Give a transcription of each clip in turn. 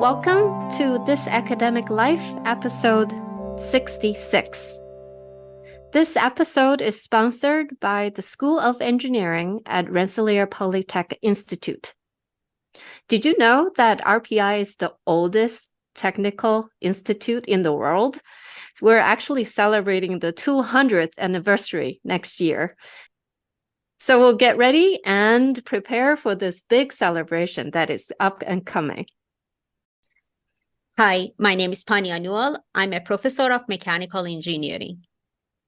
Welcome to This Academic Life, episode 66. This episode is sponsored by the School of Engineering at Rensselaer Polytechnic Institute. Did you know that RPI is the oldest technical institute in the world? We're actually celebrating the 200th anniversary next year. So we'll get ready and prepare for this big celebration that is up and coming. Hi, my name is Pania Newell. I'm a professor of mechanical engineering.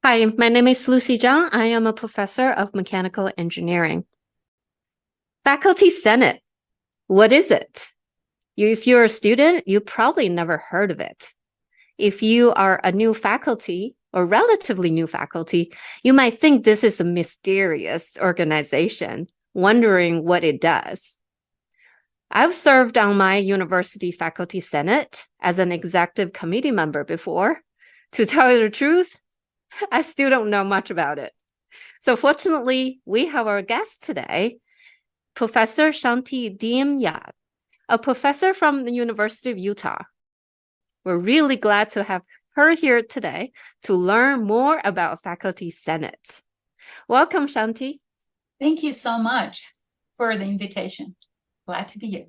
Hi, my name is Zhang. I am a professor of mechanical engineering. Faculty Senate. What is it? If you're a student, you probably never heard of it. If you are a new faculty or relatively new faculty, you might think this is a mysterious organization, wondering what it does. I've served on my university faculty senate as an executive committee member before. To tell you the truth, I still don't know much about it. So fortunately, we have our guest today, Professor Shanti Diem-Yat, a professor from the University of Utah. We're really glad to have her here today to learn more about Faculty Senate. Welcome, Shanti. Thank you so much for the invitation. Glad to be here.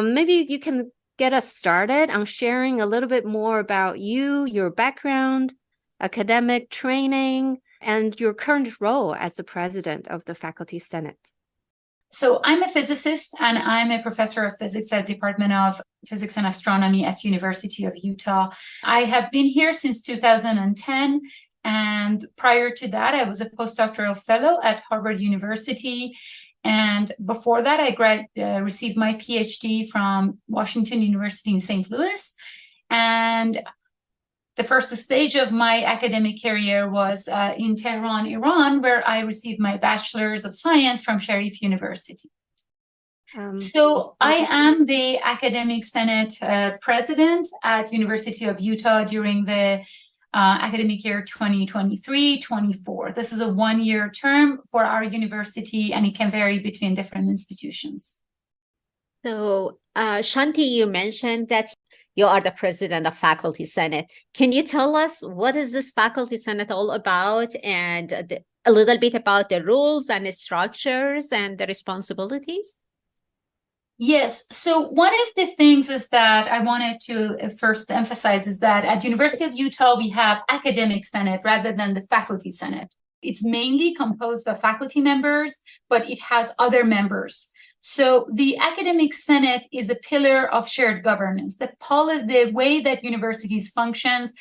Maybe you can get us started on sharing a little bit more about you, your background, academic training, and your current role as the president of the Faculty Senate. So I'm a physicist and I'm a professor of physics at the Department of Physics and Astronomy at University of Utah. I have been here since 2010. And prior to that, I was a postdoctoral fellow at Harvard University. And before that, I received my PhD from Washington University in St. Louis. And the first stage of my academic career was in Tehran, Iran, where I received my Bachelor's of Science from Sharif University. So I am the Academic Senate president at University of Utah during the academic year 2023-24. This is a one-year term for our university, and it can vary between different institutions. So, Shanti, you mentioned that you are the president of Faculty Senate. Can you tell us what is this Faculty Senate all about, and a little bit about the rules and the structures and the responsibilities? Yes. So one of the things is that I wanted to first emphasize is that at University of Utah, we have academic senate rather than the faculty senate. It's mainly composed of faculty members, but it has other members. So the academic senate is a pillar of shared governance. The way that universities functions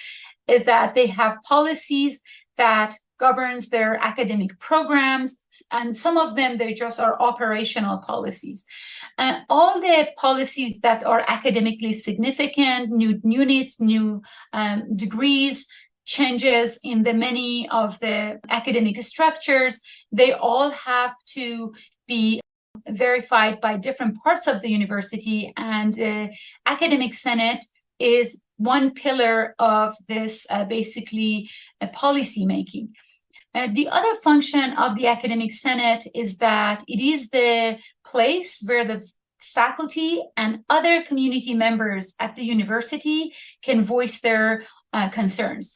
is that they have policies that governs their academic programs, and some of them, they just are operational policies. All the policies that are academically significant, new units, new degrees, changes in the many of the academic structures, they all have to be verified by different parts of the university, and academic senate is one pillar of this policy making. The other function of the academic senate is that it is the place where the faculty and other community members at the university can voice their concerns.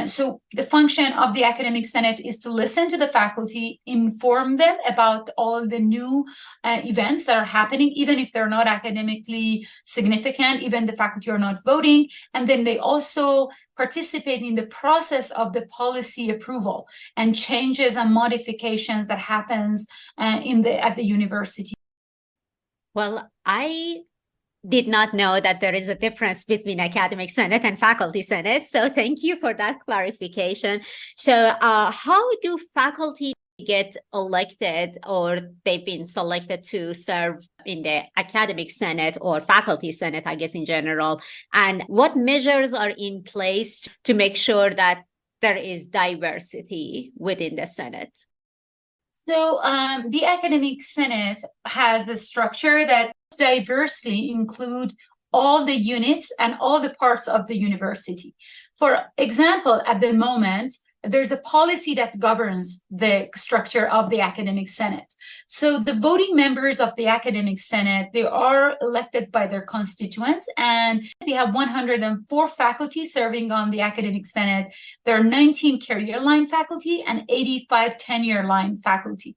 So the function of the academic senate is to listen to the faculty, inform them about all the new events that are happening, even if they're not academically significant, even the faculty are not voting. And then they also participate in the process of the policy approval and changes and modifications that happens at the university. Well, I did not know that there is a difference between academic senate and faculty senate. So thank you for that clarification. So how do faculty get elected, or they've been selected to serve in the academic senate or faculty senate, I guess, in general? And what measures are in place to make sure that there is diversity within the senate? So the academic senate has the structure that diversely include all the units and all the parts of the university. For example, at the moment, there's a policy that governs the structure of the academic senate. So the voting members of the academic senate, they are elected by their constituents, and we have 104 faculty serving on the academic senate. There are 19 career line faculty and 85 tenure line faculty.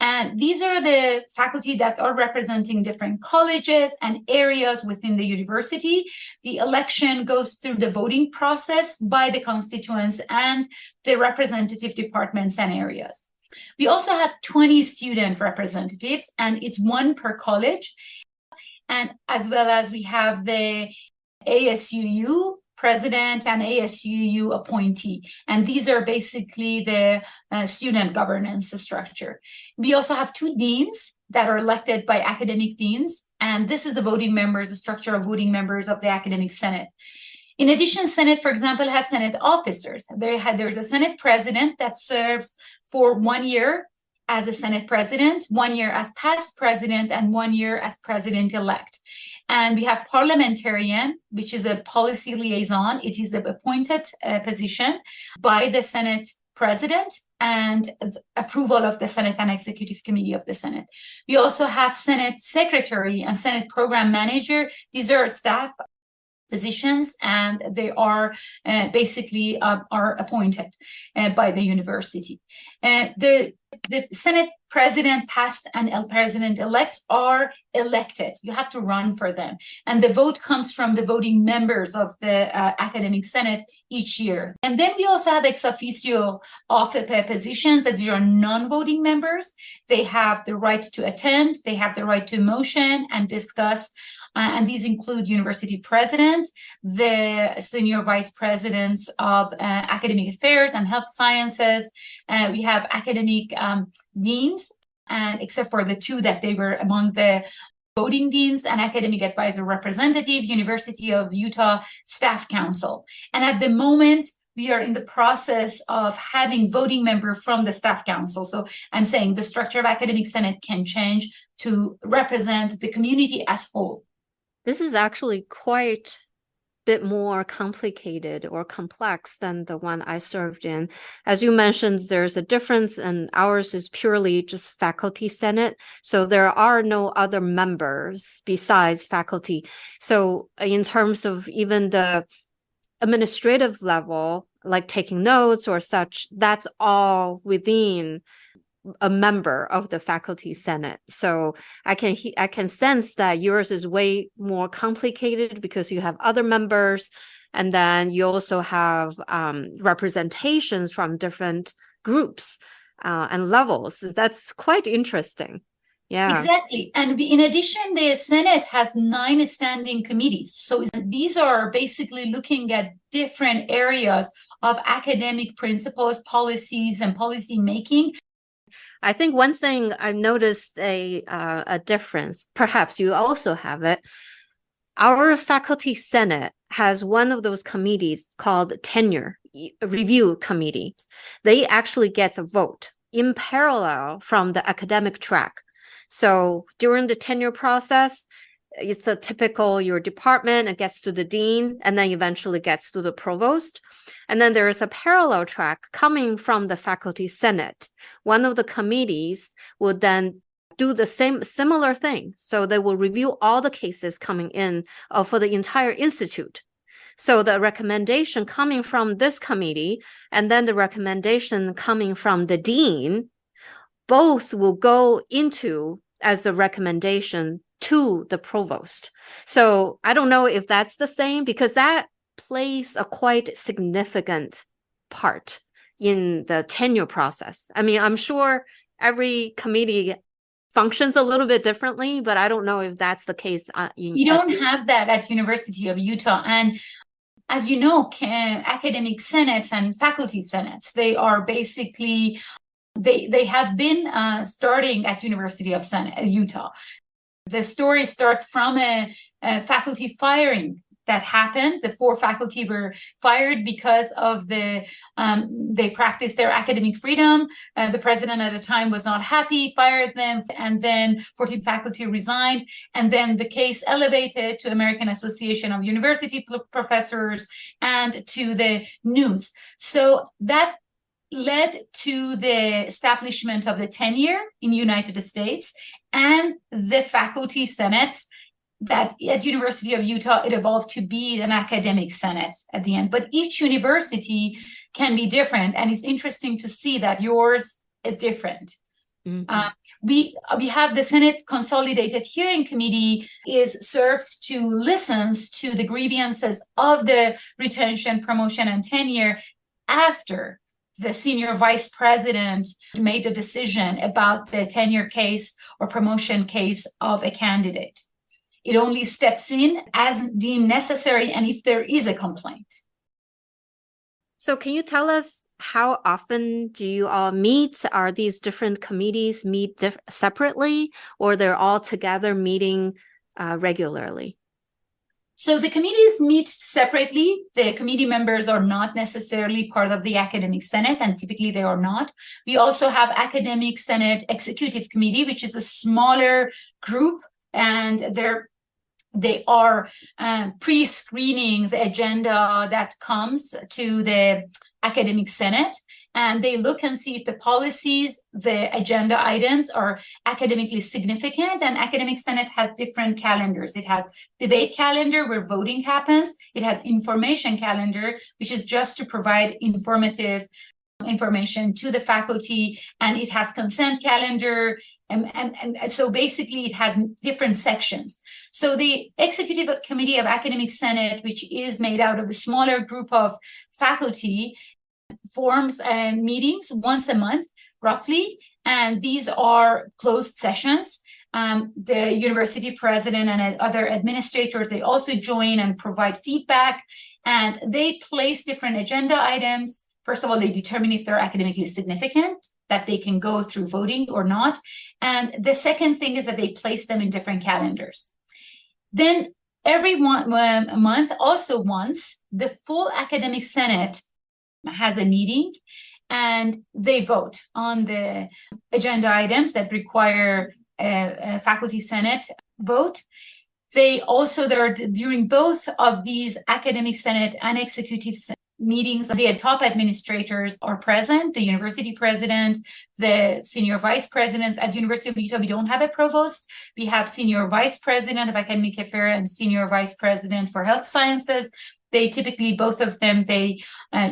And these are the faculty that are representing different colleges and areas within the university. The election goes through the voting process by the constituents and the representative departments and areas. We also have 20 student representatives, and it's one per college. And as well as we have the ASUU president and ASUU appointee. And these are basically the student governance structure. We also have 2 deans that are elected by academic deans. And this is the voting members, the structure of voting members of the academic senate. In addition, Senate, for example, has Senate officers. There's a Senate president that serves for 1 year as a Senate president, 1 year as past president, and 1 year as president-elect. And we have parliamentarian, which is a policy liaison. It is an appointed position by the Senate president and approval of the Senate and Executive Committee of the Senate. We also have Senate secretary and Senate program manager. These are staff positions, and they are basically are appointed by the university. The Senate president, past and president-elects are elected. You have to run for them. And the vote comes from the voting members of the academic senate each year. And then we also have ex officio positions that are non-voting members. They have the right to attend, they have the right to motion and discuss. And these include university president, the senior vice presidents of academic affairs and health sciences. We have academic deans, and except for the 2 that they were among the voting deans, and academic advisor representative, University of Utah Staff Council. And at the moment, we are in the process of having voting member from the staff council. So I'm saying the structure of academic senate can change to represent the community as whole. This is actually quite a bit more complicated or complex than the one I served in. As you mentioned, there's a difference, and ours is purely just faculty senate. So there are no other members besides faculty. So in terms of even the administrative level, like taking notes or such, that's all within a member of the faculty senate. So I can sense that yours is way more complicated because you have other members, and then you also have representations from different groups and levels. That's quite interesting. Yeah, exactly. And in addition, the Senate has 9 standing committees. So these are basically looking at different areas of academic principles, policies, and policy making. I think one thing I've noticed a difference, perhaps you also have it. Our faculty senate has one of those committees called tenure review committees. They actually get a vote in parallel from the academic track. So during the tenure process, it's a typical your department, it gets to the dean, and then eventually gets to the provost. And then there is a parallel track coming from the faculty senate. One of the committees would then do the similar thing. So they will review all the cases coming in for the entire institute. So the recommendation coming from this committee and then the recommendation coming from the dean, both will go into as a recommendation to the provost. So I don't know if that's the same, because that plays a quite significant part in the tenure process. I mean, I'm sure every committee functions a little bit differently, but I don't know if that's the case. You don't have that at University of Utah. And as you know, academic senates and faculty senates, they are basically, they have been starting at University of Utah. The story starts from a faculty firing that happened. The 4 faculty were fired because of they practiced their academic freedom. The president at the time was not happy, fired them, and then 14 faculty resigned. And then the case elevated to American Association of University Professors and to the news. So that led to the establishment of the tenure in the United States and the faculty senates that at University of Utah, it evolved to be an academic senate at the end. But each university can be different. And it's interesting to see that yours is different. Mm-hmm. We have the Senate Consolidated Hearing Committee listens to the grievances of the retention, promotion, and tenure after the senior vice president made a decision about the tenure case or promotion case of a candidate. It only steps in as deemed necessary and if there is a complaint. So can you tell us how often do you all meet? Are these different committees meet separately, or they're all together meeting regularly? So the committees meet separately. The committee members are not necessarily part of the academic senate, and typically they are not. We also have academic senate executive committee, which is a smaller group, and they are pre-screening the agenda that comes to the academic senate, and they look and see if the policies, the agenda items are academically significant. And academic senate has different calendars. It has debate calendar where voting happens. It has information calendar, which is just to provide informative information to the faculty, and it has consent calendar, and so basically it has different sections. So the executive committee of academic senate, which is made out of a smaller group of faculty, forms meetings once a month roughly, and these are closed sessions. The university president and other administrators, they also join and provide feedback, and they place different agenda items. First of all, they determine if they're academically significant, that they can go through voting or not. And the second thing is that they place them in different calendars. Then every month, also once, the full academic senate has a meeting and they vote on the agenda items that require a faculty senate vote. During both of these academic senate and executive senate meetings, the top administrators are present, the university president, the senior vice presidents. At University of Utah, we don't have a provost. We have senior vice president of academic affairs and senior vice president for health sciences. They typically, both of them, they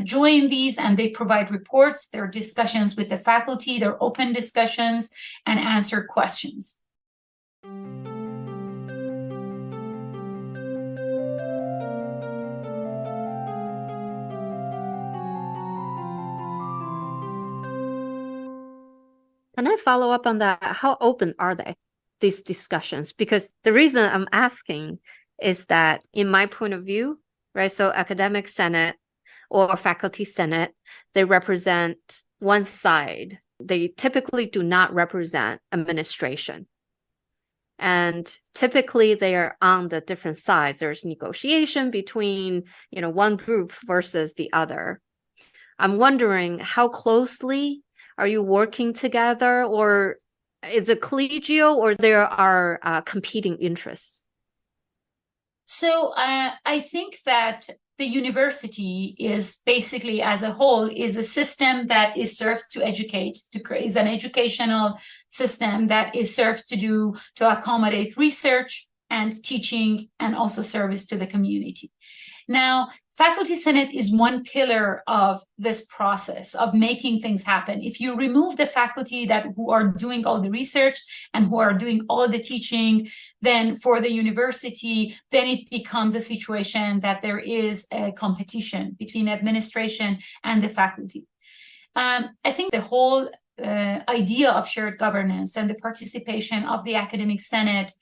join these and they provide reports. There are discussions with the faculty, they're open discussions, and answer questions. Can I follow up on that? How open are these discussions? Because the reason I'm asking is that in my point of view, right, so academic senate or faculty senate, they represent one side. They typically do not represent administration. And typically they are on the different sides. There's negotiation between, one group versus the other. I'm wondering how closely are you working together, or is it collegial, or there are competing interests? So I think that the university is basically, as a whole, is a system that serves to educate, is an educational system that serves to accommodate research and teaching and also service to the community. Now, Faculty Senate is one pillar of this process of making things happen. If you remove the faculty who are doing all the research and who are doing all the teaching, then for the university, then it becomes a situation that there is a competition between administration and the faculty. I think the whole idea of shared governance and the participation of the academic senate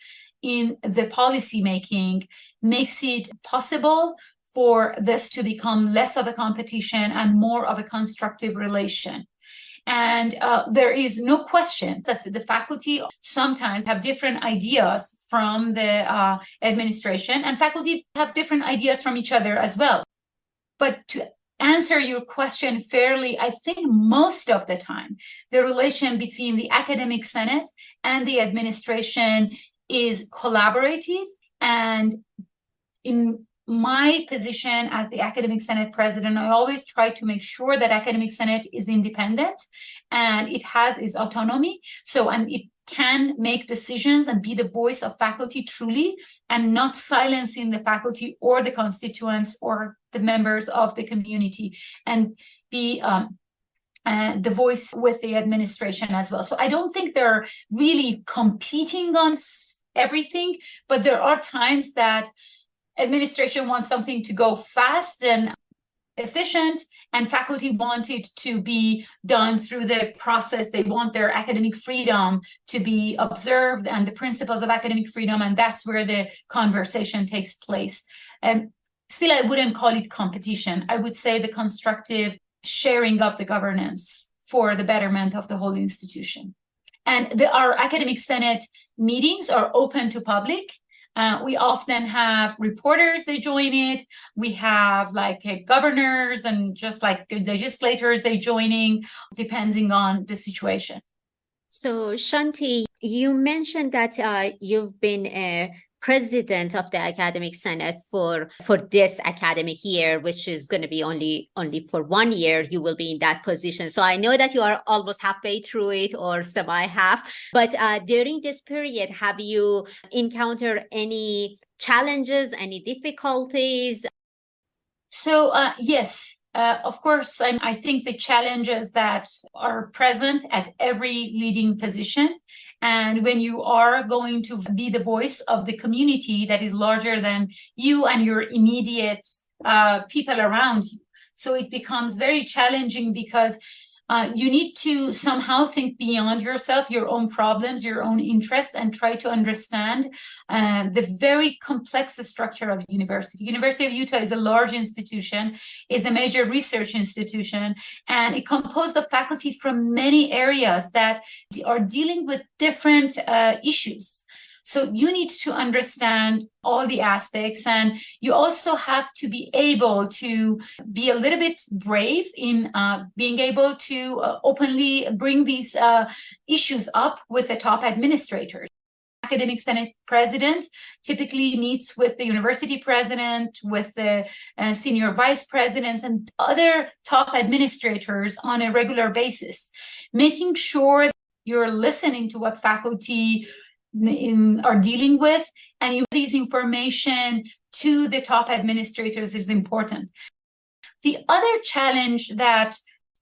in the policy making makes it possible for this to become less of a competition and more of a constructive relation. And there is no question that the faculty sometimes have different ideas from the administration, and faculty have different ideas from each other as well. But to answer your question fairly, I think most of the time, the relation between the academic senate and the administration is collaborative, and in my position as the Academic Senate President, I always try to make sure that Academic Senate is independent and it has its autonomy. And it can make decisions and be the voice of faculty truly, and not silencing the faculty or the constituents or the members of the community, and be the voice with the administration as well. So I don't think they're really competing on everything, but there are times that administration wants something to go fast and efficient, and faculty want it to be done through the process. They want their academic freedom to be observed and the principles of academic freedom, and that's where the conversation takes place. Still, I wouldn't call it competition. I would say the constructive sharing of the governance for the betterment of the whole institution. And our Academic Senate meetings are open to public. We often have reporters, they join it. We have governors and just like legislators, they joining, depending on the situation. So Shanti, you mentioned that you've been a president of the Academic Senate for this academic year, which is going to be only for 1 year. You will be in that position. So I know that you are almost halfway through it, or semi-half. But during this period, have you encountered any challenges, any difficulties? So yes, of course, I think the challenges that are present at every leading position, and when you are going to be the voice of the community that is larger than you and your immediate people around you. So it becomes very challenging because you need to somehow think beyond yourself, your own problems, your own interests, and try to understand the very complex structure of the university. University of Utah is a large institution, is a major research institution, and it composed of faculty from many areas that are dealing with different issues. So you need to understand all the aspects, and you also have to be able to be a little bit brave in being able to openly bring these issues up with the top administrators. Academic Senate president typically meets with the university president, with the senior vice presidents and other top administrators on a regular basis, making sure you're listening to what faculty are dealing with, and you these information to the top administrators is important. The other challenge that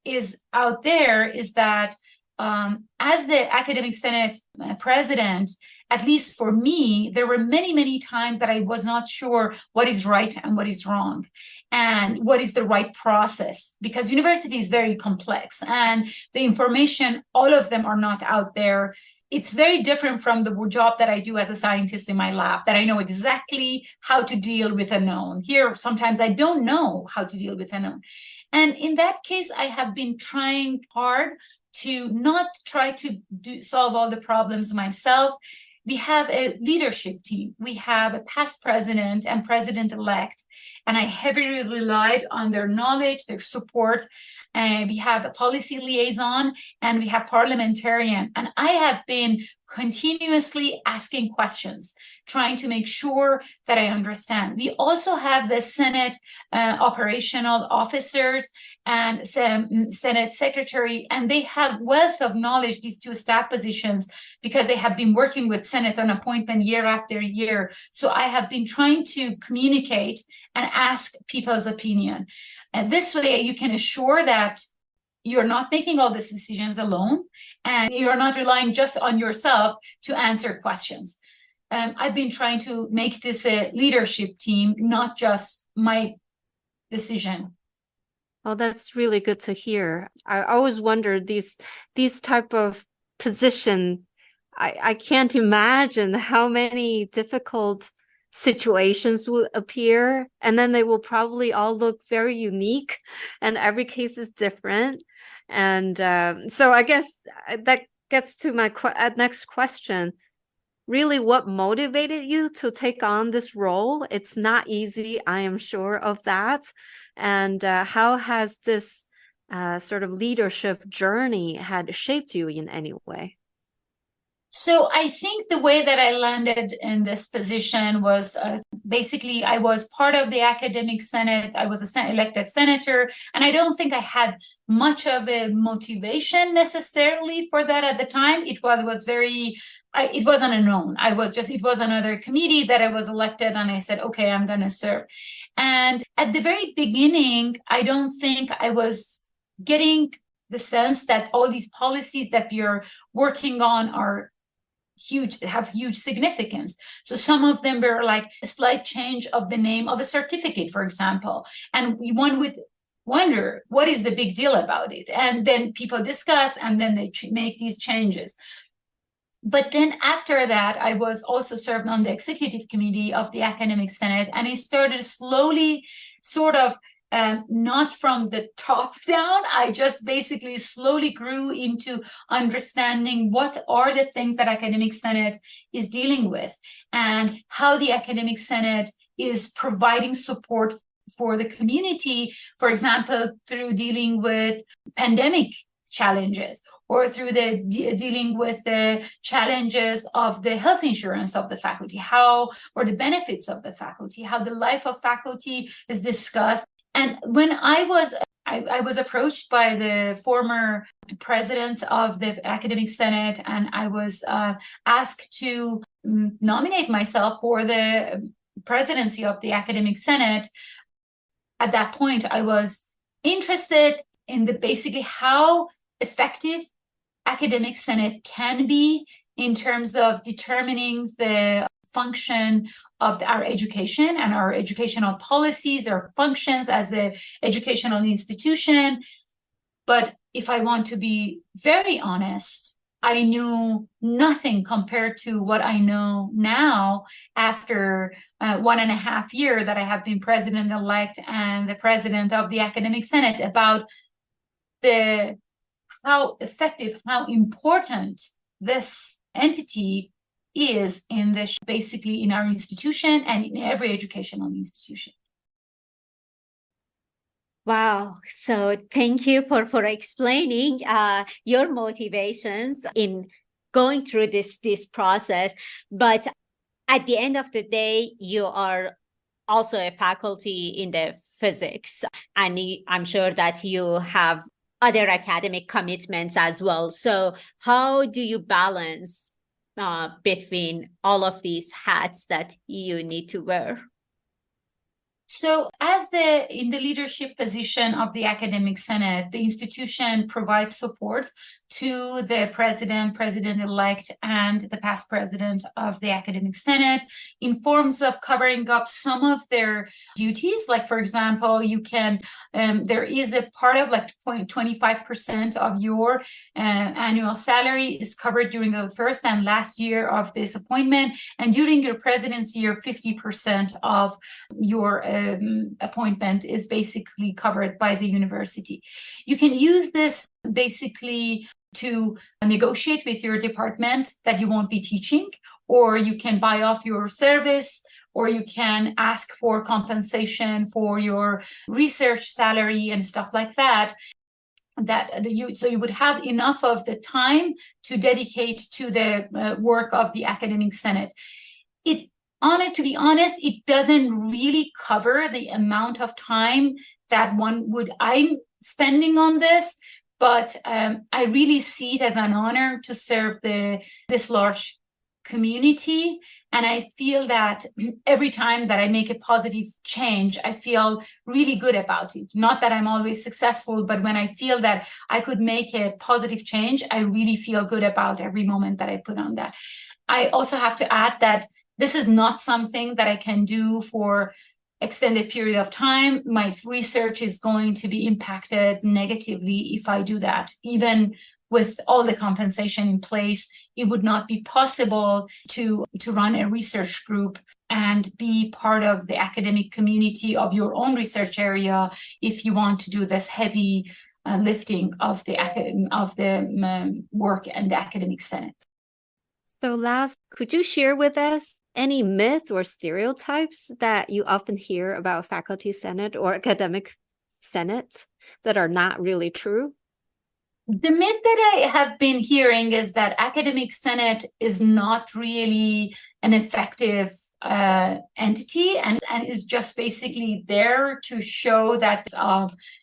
is out there is that as the Academic Senate president, at least for me, there were many times that I was not sure what is right and what is wrong and what is the right process, because university is very complex and the information, all of them are not out there. It's very different from the job that I do as a scientist in my lab, that I know exactly how to deal with a known. Here, sometimes I don't know how to deal with a known. And in that case, I have been trying hard to not try to solve all the problems myself. We have a leadership team. We have a past president and president-elect, and I heavily relied on their knowledge, their support. We have a policy liaison, and we have parliamentarian. And I have been continuously asking questions, trying to make sure that I understand. We also have the Senate operational officers and Senate secretary, and they have wealth of knowledge, these two staff positions, because they have been working with Senate on appointment year after year. So I have been trying to communicate and ask people's opinion. And this way you can assure that you're not making all these decisions alone, and you're not relying just on yourself to answer questions. I've been trying to make this a leadership team, not just my decision. Oh, that's really good to hear. I always wondered these type of position. I can't imagine how many difficult situations will appear, and then they will probably all look very unique, and every case is different. And so I guess that gets to my next question. Really, what motivated you to take on this role? It's not easy, I am sure of that. And how has this sort of leadership journey had shaped you in any way? So I think the way that I landed in this position was basically I was part of the academic senate. I was elected senator, and I don't think I had much of a motivation necessarily for that at the time. It was very, it wasn't unknown. It was another committee that I was elected, and I said, okay, I'm going to serve. And at the very beginning, I don't think I was getting the sense that all these policies that we are working on are have huge significance. So some of them were like a slight change of the name of a certificate, for example. And one would wonder, what is the big deal about it? And then people discuss, and then they make these changes. But then after that, I was also served on the executive committee of the academic senate, and I started slowly sort of not from the top down. I just basically slowly grew into understanding what are the things that academic senate is dealing with, and how the academic senate is providing support for the community, for example, through dealing with pandemic challenges, or through the dealing with the challenges of the health insurance of the faculty, or the benefits of the faculty, how the life of faculty is discussed. And when I was approached by the former president of the academic senate, and I was asked to nominate myself for the presidency of the academic senate. At that point, I was interested in basically how effective academic senate can be in terms of determining the function of our education and our educational policies or functions as an educational institution. But if I want to be very honest, I knew nothing compared to what I know now after 1.5 years that I have been president-elect and the president of the academic senate, about how effective, how important this entity is basically in our institution and in every educational institution. Wow. So thank you for explaining your motivations in going through this process. But at the end of the day, you are also a faculty in the physics, and I'm sure that you have other academic commitments as well. So how do you balance between all of these hats that you need to wear? So in the leadership position of the academic senate, the institution provides support to the president-elect, and the past president of the academic senate in forms of covering up some of their duties. Like, for example, there is a part of like 25% of your annual salary is covered during the first and last year of this appointment. And during your presidency year, 50% of your appointment is basically covered by the university. You can use this basically to negotiate with your department that you won't be teaching, or you can buy off your service, or you can ask for compensation for your research salary and stuff like that. So you would have enough of the time to dedicate to the work of the academic senate. To be honest, it doesn't really cover the amount of time that I'm spending on this, but I really see it as an honor to serve this large community. And I feel that every time that I make a positive change, I feel really good about it. Not that I'm always successful, but when I feel that I could make a positive change, I really feel good about every moment that I put on that. I also have to add that this is not something that I can do for extended period of time. My research is going to be impacted negatively if I do that. Even with all the compensation in place, it would not be possible to run a research group and be part of the academic community of your own research area if you want to do this heavy lifting of the work and the academic senate. So last, could you share with us any myth or stereotypes that you often hear about faculty senate or academic senate that are not really true? The myth that I have been hearing is that academic senate is not really an effective entity and is just basically there to show that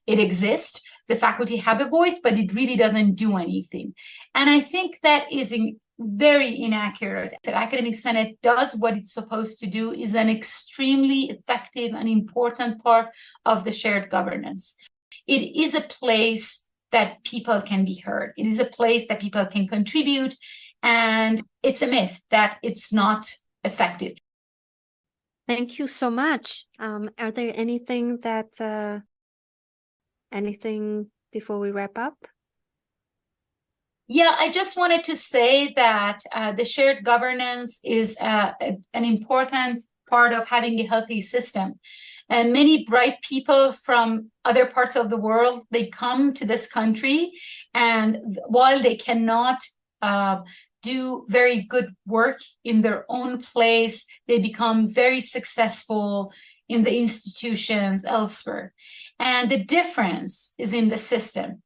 it exists. The faculty have a voice, but it really doesn't do anything. And I think that is very inaccurate. That academic senate does what it's supposed to do, is an extremely effective and important part of the shared governance. It is a place that people can be heard. It is a place that people can contribute, and it's a myth that it's not effective. Thank you so much. Are there anything before we wrap up? Yeah, I just wanted to say that the shared governance is an important part of having a healthy system. And many bright people from other parts of the world, they come to this country, and while they cannot do very good work in their own place, they become very successful in the institutions elsewhere. And the difference is in the system.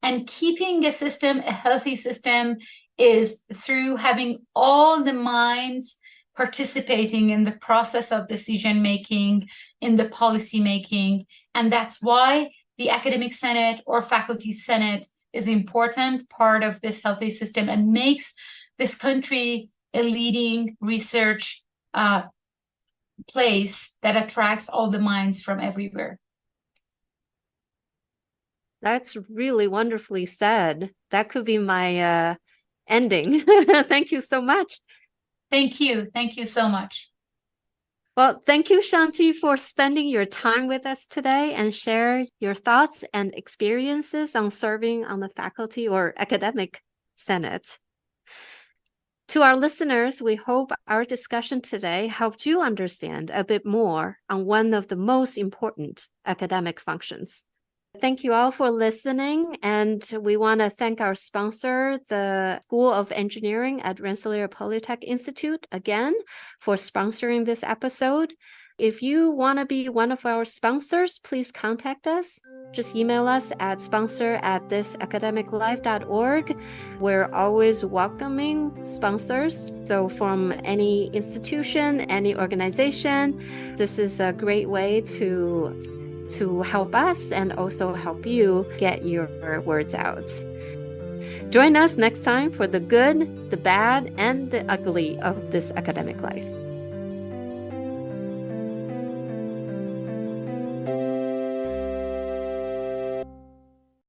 And keeping a system, a healthy system, is through having all the minds participating in the process of decision making, in the policy making. And that's why the academic senate or faculty senate is an important part of this healthy system and makes this country a leading research place that attracts all the minds from everywhere. That's really wonderfully said. That could be my ending. Thank you so much. Thank you. Thank you so much. Well, thank you, Shanti, for spending your time with us today and share your thoughts and experiences on serving on the faculty or academic senate. To our listeners, we hope our discussion today helped you understand a bit more on one of the most important academic functions. Thank you all for listening, and we want to thank our sponsor, the School of Engineering at Rensselaer Polytechnic Institute, again, for sponsoring this episode. If you want to be one of our sponsors, please contact us. Just email us at sponsor@thisacademiclife.org. We're always welcoming sponsors. So from any institution, any organization, this is a great way to help us and also help you get your words out. Join us next time for the good, the bad, and the ugly of this academic life.